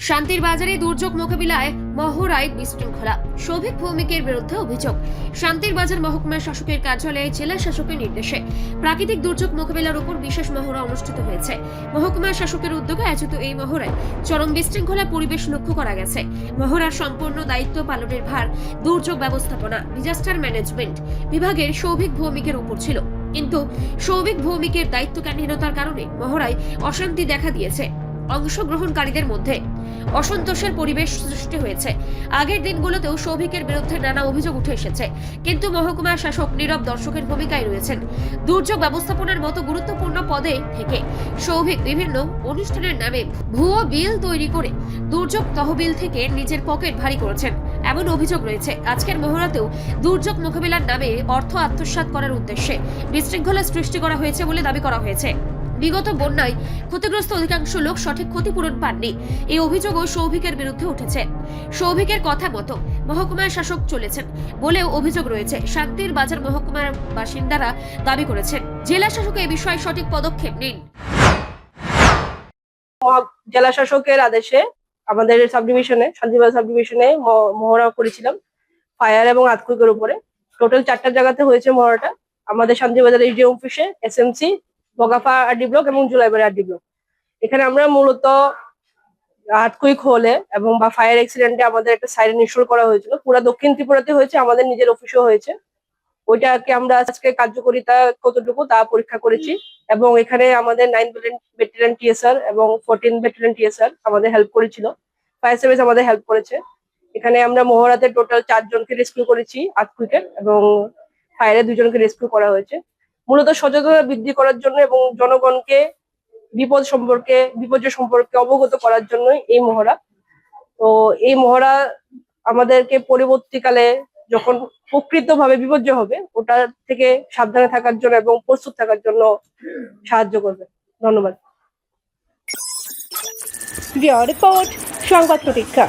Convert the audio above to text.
শান্তির বাজারে দুর্যোগ মোকাবিলায় মহড়ায় বিশৃঙ্খলা, সৌভিক ভৌমিকের বিরুদ্ধে অভিযোগ। শান্তির বাজার মহকুমা শাসকের কার্যালয়ে জেলা শাসকের নির্দেশে প্রাকৃতিক দুর্যোগ মোকাবিলার উপর বিশেষ মহড়া অনুষ্ঠিত হয়েছে। মহকুমা শাসকের উদ্যোগে আয়োজিত এই মহড়ায় চরম বিশৃঙ্খলা পরিবেশ লক্ষ্য করা গেছে। মহড়ার সম্পূর্ণ দায়িত্ব পালনের ভার দুর্যোগ ব্যবস্থাপনা ডিজাস্টার ম্যানেজমেন্ট বিভাগের সৌভিক ভৌমিকের উপর ছিল, কিন্তু সৌভিক ভৌমিকের দায়িত্বজ্ঞানহীনতার কারণে মহড়ায় অশান্তি দেখা দিয়েছে। অংশগ্রহণকারীদের মধ্যে অসন্তোষের পরিবেশ সৃষ্টি হয়েছে। আগের দিনগুলোতেও সৌভিকের বিরুদ্ধে নানা অভিযোগ উঠে এসেছে, কিন্তু মহকুমা শাসক নীরব দর্শকের ভূমিকায় রয়েছেন। দুর্যোগ ব্যবস্থাপনার মতো গুরুত্বপূর্ণ পদে থেকে সৌভিক বিভিন্ন অনুষ্ঠানের নামে ভুয়ো বিল তৈরি করে দুর্যোগ তহবিল থেকে নিজের পকেট ভারী করেছেন, এমন অভিযোগ রয়েছে। আজকের মহড়াতেও দুর্যোগ মোকাবিলার নামে অর্থ আত্মসাৎ করার উদ্দেশ্যে বিশৃঙ্খলা সৃষ্টি করা হয়েছে বলে দাবি করা হয়েছে। বিগত বন্যায় ক্ষতিগ্রস্ত অধিকাংশ লোক সঠিক ক্ষতিপূরণ পাননি, এই অভিযোগও সৌভিকের বিরুদ্ধে উঠেছে। সৌভিকের কথা মতো মহকুমার শাসক চলেছেন বলেও অভিযোগ রয়েছে। শান্তির বাজার মহকুমার বাসিন্দারা দাবি করেছেন জেলা শাসক এই বিষয়ে সঠিক পদক্ষেপ নিন। জেলা শাসকের আদেশে আমাদের সাব ডিভিশনে শান্তিবাজার সাব ডিভিশনে মহড়া করেছিলাম ফায়ার এবং আর্থকুইকের উপরে। টোটাল 4টা জায়গাতে হয়েছে মহড়াটা। আমাদের শান্তিবাজার এসডিএম অফিসে, এসএমসি, বগাফা আরডি ব্লক এবং জুলাইবাড়ি আরডি ব্লক। এখানে আমরা মূলত আর্থকুইক হলে এবং বা ফায়ার অ্যাক্সিডেন্টে আমাদের একটা সাইরেন ইনস্টল করা হয়েছিল। পুরো দক্ষিণ ত্রিপুরাতে হয়েছে, আমাদের নিজের অফিসেও হয়েছে। ওইটাকে আমরা আজকে কার্যকারিতা কতটুকু তা পরীক্ষা করেছি এবং এখানে আমাদের 9 ব্যাটালিয়ন টিএসআর এবং 14 ব্যাটালিয়ন টিএসআর আমাদের হেল্প করেছিল। ফায়ার সার্ভিস আমাদের হেল্প করেছে। এখানে আমরা মহড়াতে টোটাল 4 জনকে রেস্কিউ করেছি আর্থকুইকের, এবং ফায়ারে 2 জনকে রেস্কিউ করা হয়েছে। মূলত সচেতনতা বৃদ্ধি করার জন্য এবং জনগণকে বিপর্যয় সম্পর্কে অবগত করার জন্য এই মহড়া। তো এই মহড়া আমাদেরকে পরবর্তীকালে যখন প্রকৃতভাবে বিপর্যয় হবে ওটা থেকে সাবধানে থাকার জন্য এবং প্রস্তুত থাকার জন্য সাহায্য করবে। ধন্যবাদ। রিপোর্ট সংবাদ প্রতীক্ষা।